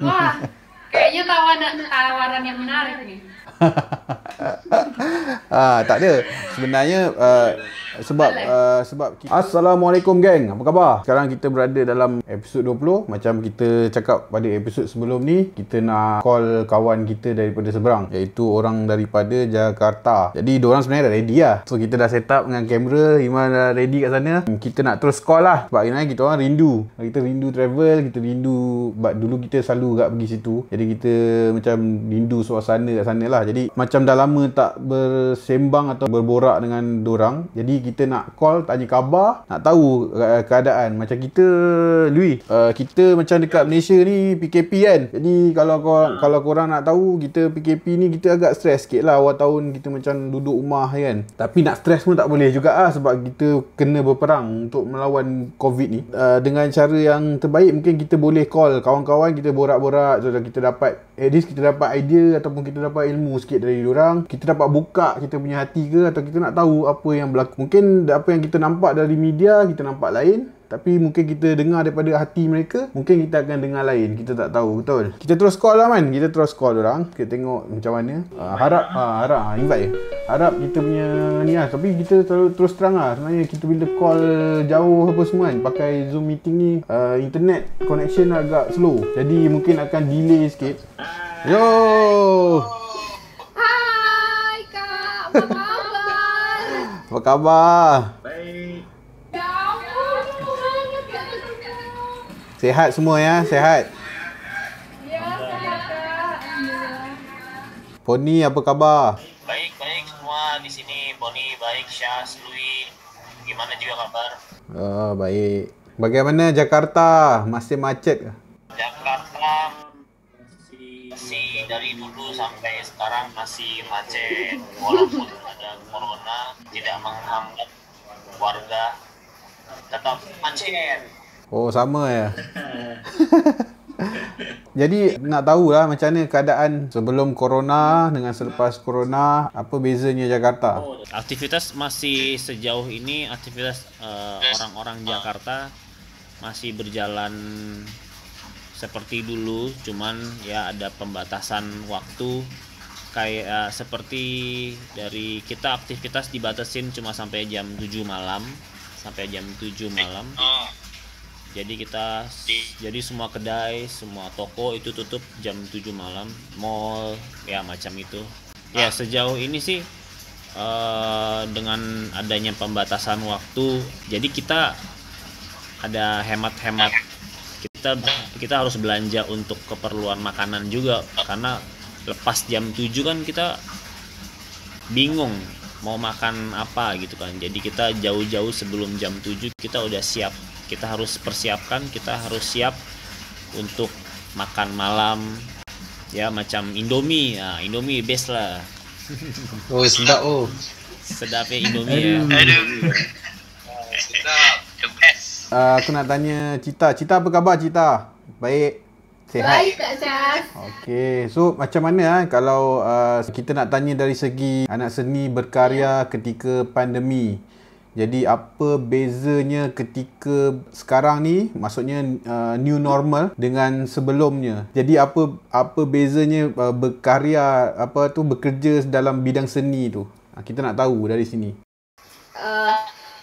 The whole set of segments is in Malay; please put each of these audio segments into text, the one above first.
Wah, kayaknya tawaran yang menarik nih. Tak ada. Sebenarnya sebab Assalamualaikum geng. Apa khabar? Sekarang kita berada dalam episod 20. Macam kita cakap pada episod sebelum ni, kita nak call kawan kita daripada seberang, iaitu orang daripada Jakarta. Jadi diorang sebenarnya dah ready lah. So kita dah set up dengan kamera, Iman dah ready kat sana. Kita nak terus call lah. Sebab kita orang rindu. Kita rindu travel, kita rindu sebab dulu kita selalu kat pergi situ. Jadi kita macam rindu suasana kat sana lah. Jadi macam dah lama tak bersembang atau berborak dengan dorang. Jadi kita nak call, tanya khabar, nak tahu keadaan. Macam kita, Lui, kita macam dekat Malaysia ni PKP kan. Jadi kalau korang nak tahu, kita PKP ni kita agak stres sikit lah. Awal tahun kita macam duduk rumah kan. Tapi nak stres pun tak boleh juga lah, sebab kita kena berperang untuk melawan COVID ni. Dengan cara yang terbaik, mungkin kita boleh call kawan-kawan, kita borak-borak so kita dapat, at least kita dapat idea ataupun kita dapat ilmu sikit dari diorang. Kita dapat buka kita punya hati ke, atau kita nak tahu apa yang berlaku. Mungkin apa yang kita nampak dari media, kita nampak lain. Tapi mungkin kita dengar daripada hati mereka, mungkin kita akan dengar lain. Kita tak tahu, betul. Kita terus call lah, Man. Kita terus call orang. Kita tengok macam mana. Harap invite je. Harap kita punya ni lah. Tapi kita terus terang lah. Sebenarnya kita bila call jauh apa semua kan, pakai Zoom meeting ni, internet connection agak slow. Jadi mungkin akan delay sikit. Yo! Hai Kak, apa kabar? Apa khabar? Ya ampun, banget Kak. Sehat semua ya? Sehat? Ya, sehat Kak. Alhamdulillah. Poni, apa khabar? Baik semua di sini. Boni baik, Syaz, Lui. Gimana juga kabar? Baik. Bagaimana Jakarta? Masih macet ke? Jakarta masih dari dulu sampai sekarang masih macet. Walaupun ada corona, tidak menghambat warga, tetap macet. Oh, sama ya. Jadi nak tahulah macam mana keadaan sebelum corona dengan selepas corona, apa bezanya Jakarta? Aktivitas masih sejauh ini, aktivitas orang-orang Jakarta masih berjalan seperti dulu, cuman ya ada pembatasan waktu. Kayak seperti dari kita aktivitas dibatasin cuma sampai jam 7 malam. Jadi semua kedai, semua toko itu tutup jam 7 malam. Mall ya macam itu. Ya sejauh ini sih dengan adanya pembatasan waktu, jadi kita ada hemat-hemat. Kita harus belanja untuk keperluan makanan juga, karena lepas jam 7 kan kita bingung mau makan apa gitu kan. Jadi kita jauh-jauh sebelum jam 7 kita udah siap. Kita harus persiapkan, kita harus siap untuk makan malam. Ya macam Indomie. Nah, Indomie best lah. Oh, sedap oh. Sedapnya Indomie ya. Sedap, the best. Aku nak tanya Cita. Cita apa khabar Cita? Baik? Sehat? Baik Kak Syaz. Okey. So macam mana kalau kita nak tanya dari segi anak seni berkarya ketika pandemi. Jadi apa bezanya ketika sekarang ni, maksudnya new normal dengan sebelumnya. Jadi apa bezanya berkarya, bekerja dalam bidang seni tu. Kita nak tahu dari sini.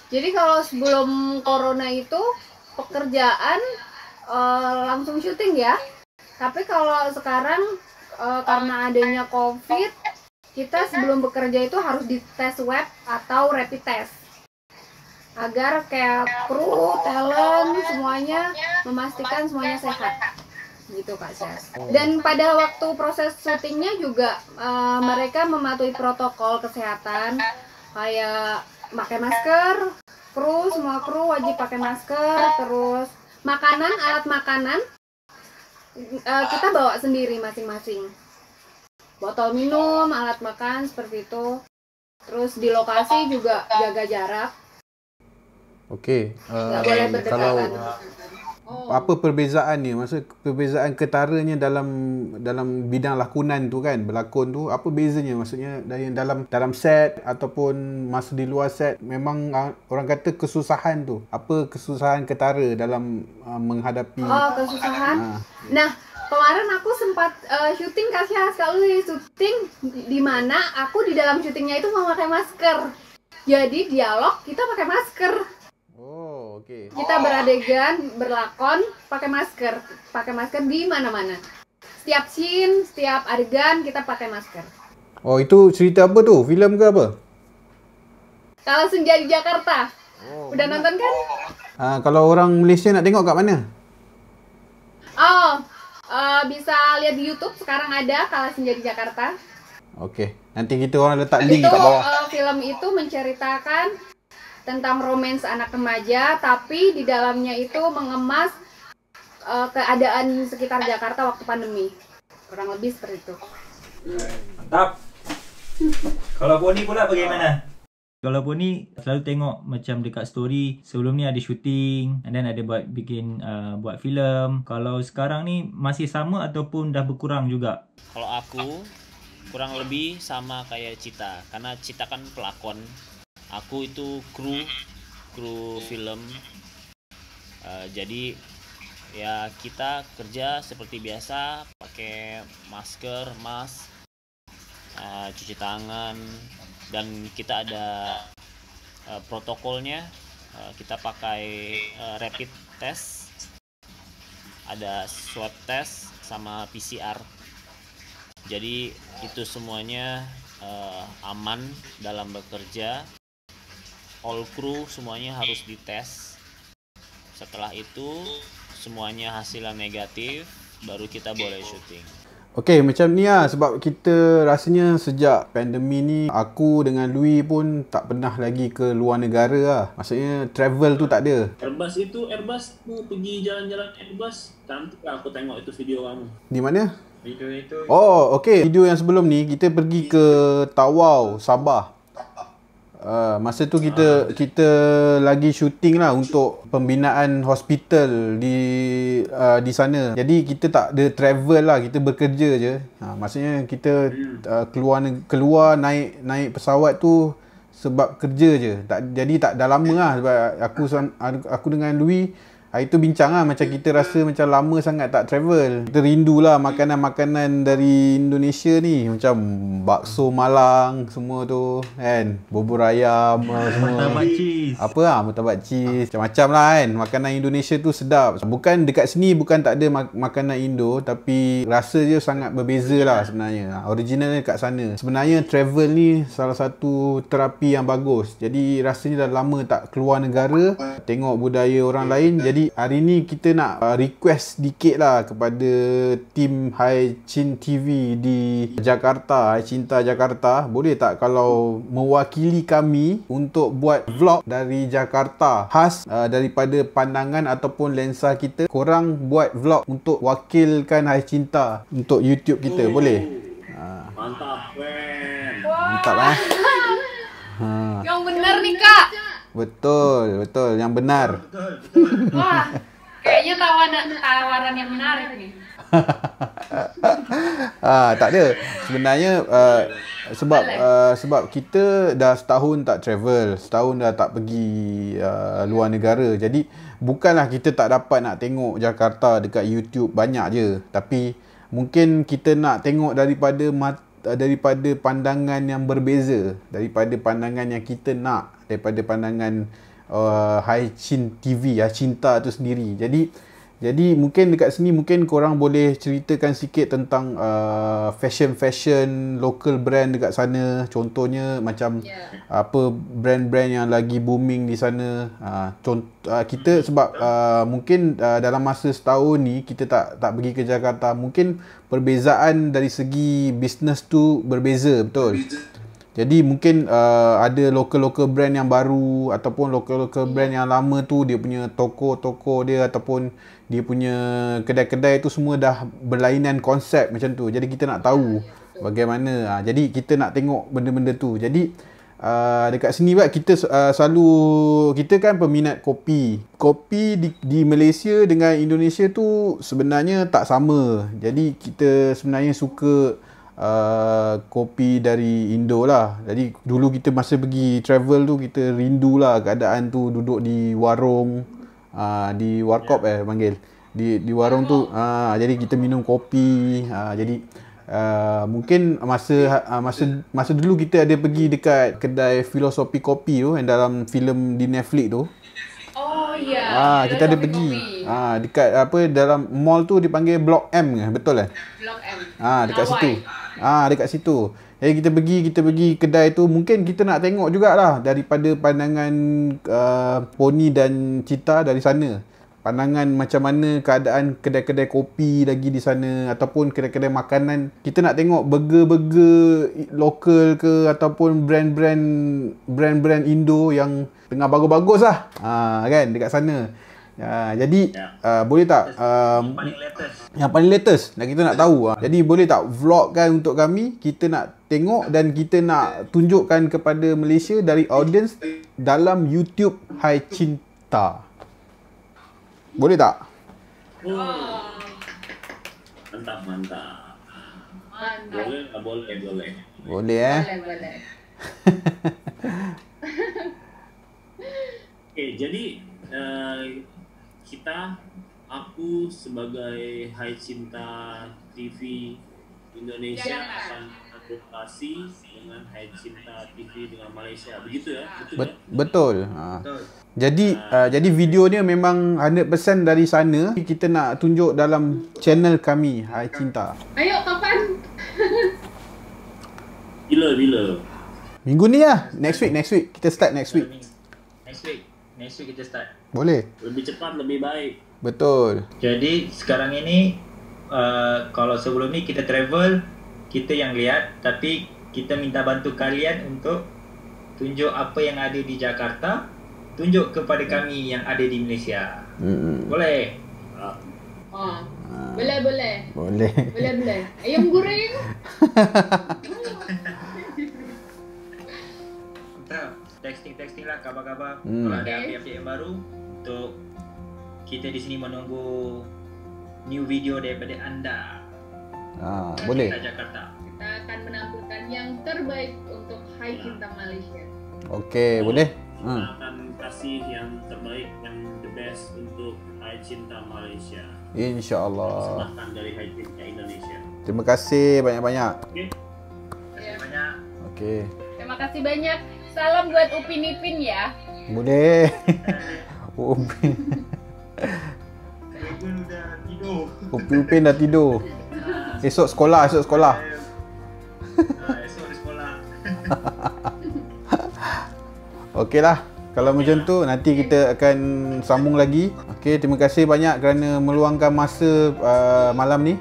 Jadi kalau sebelum corona itu pekerjaan langsung syuting ya. Tapi kalau sekarang karena adanya COVID, kita sebelum bekerja itu harus dites web atau rapid test. Agar kayak kru, talent, semuanya memastikan semuanya sehat. Gitu Kak Syaz. Dan pada waktu proses syutingnya juga mereka mematuhi protokol kesehatan, kayak pakai masker, semua kru wajib pakai masker. Terus makanan, alat makanan kita bawa sendiri masing-masing. Botol minum, alat makan seperti itu. Terus di lokasi juga jaga jarak. Okey. Nggak boleh berdekatan. Apa perbezaannya? Maksud perbezaan ketaranya dalam bidang lakonan tu kan, berlakon tu, apa bezanya? Maksudnya dari dalam set ataupun masa di luar set, memang orang kata kesusahan tu. Apa kesusahan ketara dalam menghadapi kesusahan. Nah, kemarin aku sempat syuting Kak Lui, syuting di mana aku di dalam syutingnya itu memakai masker. Jadi dialog kita pakai masker. Oh, oke. Kita beradegan, berlakon pakai masker di mana-mana. Setiap scene, setiap adegan kita pakai masker. Oh, itu cerita apa tu? Filem ke apa? Kalau Senja di Jakarta. Udah nonton kan? Kalau orang Malaysia nak tengok kat mana? Oh, bisa lihat di YouTube sekarang ada Kala Senja di Jakarta. Okey. Nanti kita orang letak link Itu kat bawah. film itu menceritakan tentang romance anak remaja, tapi di dalamnya itu mengemas keadaan sekitar Jakarta waktu pandemi. Kurang lebih seperti itu. Mantap. Kalau Poni pula bagaimana? Kalau Poni selalu tengok macam dekat story sebelum ni ada shooting and then ada buat filem. Kalau sekarang ni masih sama ataupun dah berkurang juga? Kalau aku kurang lebih sama kayak Cita, karena Cita kan pelakon, aku itu kru film. Jadi ya kita kerja seperti biasa, pakai masker, mask, cuci tangan, dan kita ada protokolnya. Kita pakai rapid test, ada swab test sama PCR. Jadi itu semuanya aman dalam bekerja. All crew semuanya harus dites. Setelah itu semuanya hasilnya negatif, baru kita boleh syuting. Okey, macam ni lah. Sebab kita rasanya sejak pandemi ni, aku dengan Lui pun tak pernah lagi ke luar negara lah. Maksudnya travel tu tak ada. Airbus mau pergi jalan-jalan Airbus. Cantik lah aku tengok itu video kamu. Di mana? Video itu. Oh, okey. Video yang sebelum ni kita pergi ke Tawau, Sabah. Masa tu kita lagi syuting lah untuk pembinaan hospital di sana. Jadi kita tak ada travel lah, kita bekerja je. Maksudnya kita keluar naik pesawat tu sebab kerja je. Jadi tak dah lama lah. Sebab aku dengan Lui hari tu bincang lah, macam kita rasa macam lama sangat tak travel. Kita rindu lah makanan-makanan dari Indonesia ni, macam bakso Malang semua tu kan, bubur ayam semua. Murtabak cheese. Apa lah, murtabak cheese, macam-macam lah kan. Makanan Indonesia tu sedap. Bukan dekat sini bukan tak ada makanan Indo, tapi rasa je sangat berbeza lah sebenarnya. Original dekat sana. Sebenarnya travel ni salah satu terapi yang bagus. Jadi rasanya dah lama tak keluar negara, tengok budaya orang lain. Jadi hari ni kita nak request sedikit lah kepada tim Hai Chin TV di Jakarta, Hai Cinta Jakarta. Boleh tak kalau mewakili kami untuk buat vlog dari Jakarta, khas daripada pandangan ataupun lensa kita. Korang buat vlog untuk wakilkan Hai Cinta untuk YouTube kita. Boleh? Mantap, Wen. Mantap lah. Yang benar nih Kak. Betul, yang benar. Wah, kayaknya tawaran yang menarik nih. Tak ada. Sebenarnya sebab kita dah setahun tak travel, setahun dah tak pergi luar negara. Jadi bukanlah kita tak dapat nak tengok Jakarta dekat YouTube, banyak je. Tapi mungkin kita nak tengok daripada pandangan yang berbeza, daripada pandangan yang kita nak, daripada pandangan Hai Chin TV, Cinta tu sendiri. Jadi mungkin dekat sini mungkin korang boleh ceritakan sikit tentang fashion local brand dekat sana. Contohnya macam apa brand-brand yang lagi booming di sana. Kita sebab mungkin dalam masa setahun ni kita tak pergi ke Jakarta, mungkin perbezaan dari segi bisnes tu berbeza, betul. Jadi mungkin ada local brand yang baru ataupun local brand yang lama tu, dia punya toko dia ataupun dia punya kedai-kedai tu semua dah berlainan konsep macam tu. Jadi kita nak tahu bagaimana. Jadi kita nak tengok benda-benda tu. Jadi dekat sini kita kita kan peminat kopi. Kopi di Malaysia dengan Indonesia tu sebenarnya tak sama. Jadi kita sebenarnya suka kopi dari Indo lah. Jadi dulu kita masa pergi travel tu, kita rindu lah keadaan tu, duduk di warung, di warkop panggil, di warung tu. Jadi kita minum kopi. Jadi mungkin masa dulu kita ada pergi dekat kedai Filosofi Kopi tu yang dalam filem di Netflix tu. Oh ya. Kita ada pergi. Dekat apa dalam mall tu dipanggil Blok M ke? Betul kan? Blok M. Dekat situ. Dekat situ. Jadi kita pergi kedai tu, mungkin kita nak tengok jugalah daripada pandangan Pony dan Cita dari sana. Pandangan macam mana keadaan kedai-kedai kopi lagi di sana ataupun kedai-kedai makanan. Kita nak tengok burger-burger lokal ke ataupun brand-brand Indo yang tengah bagus-bagus lah. Kan dekat sana. Jadi boleh tak yang paling latest dan kita nak tahu. Jadi boleh tak vlogkan untuk kami, kita nak tengok dan kita nak tunjukkan kepada Malaysia dari audience dalam YouTube Hai Cinta. Boleh tak? Mantap. Mantap. Boleh. Boleh Boleh. Okay, jadi aku sebagai Hai Cinta TV Indonesia akan advokasi dengan Hai Cinta TV dengan Malaysia. Begitu ya? Betul. Jadi video ni memang 100% dari sana. Kita nak tunjuk dalam channel kami Hai Cinta. Ayo kapan? Bila? Minggu ni lah. Next week. Kita start next week. Next week kita start. Boleh? Lebih cepat lebih baik. Betul. Jadi sekarang ini kalau sebelum ni kita travel, kita yang lihat, tapi kita minta bantu kalian untuk tunjuk apa yang ada di Jakarta, tunjuk kepada kami yang ada di Malaysia. Boleh? Boleh. Ayam goreng. Texting lah kabar-kabar. Kalau ada update yang baru, untuk kita di sini menunggu new video daripada anda. Boleh. Jakarta. Kita akan menampilkan yang terbaik untuk Hai Cinta Malaysia. Okey, boleh. Kita akan kasih yang terbaik, yang the best untuk Hai Cinta Malaysia. InsyaAllah. Semakan dari Hai Cinta Indonesia. Terima kasih banyak-banyak. Okey. Terima kasih banyak. Salam buat Upin Ipin ya. Boleh. Upin. Upin dah tidur. Esok sekolah. Esok di sekolah. Okeylah. Kalau macam tu nanti kita akan sambung lagi. Okey, terima kasih banyak kerana meluangkan masa malam ni.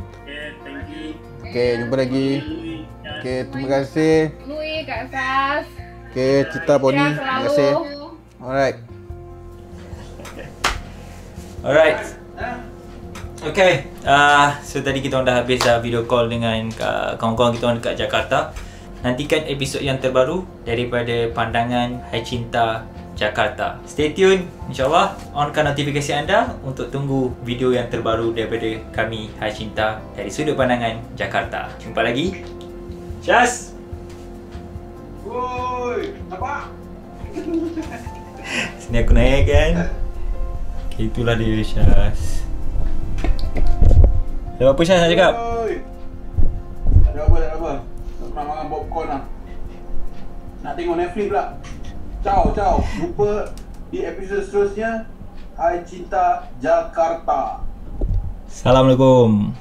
Thank you. Okey, jumpa lagi. Okey, terima kasih. Lui, Kak Sas. Okey, Cita Pony, terima kasih. Alright. Okay, so tadi kita dah habis video call dengan kawan-kawan kita orang dekat Jakarta. Nantikan episod yang terbaru daripada pandangan Hai Cinta Jakarta. Stay tune, insyaAllah onkan notifikasi anda untuk tunggu video yang terbaru daripada kami Hai Cinta dari sudut pandangan Jakarta. Jumpa lagi. Syaz! Woi, apa? Sini aku naik kan. Okay, itulah dia Syaz. Ada apa Syaz nak cakap? Tak ada apa. Nak makan popcorn lah. Nak tengok Netflix pula. Ciao. Jumpa di episod seterusnya Hai Cinta Jakarta. Assalamualaikum.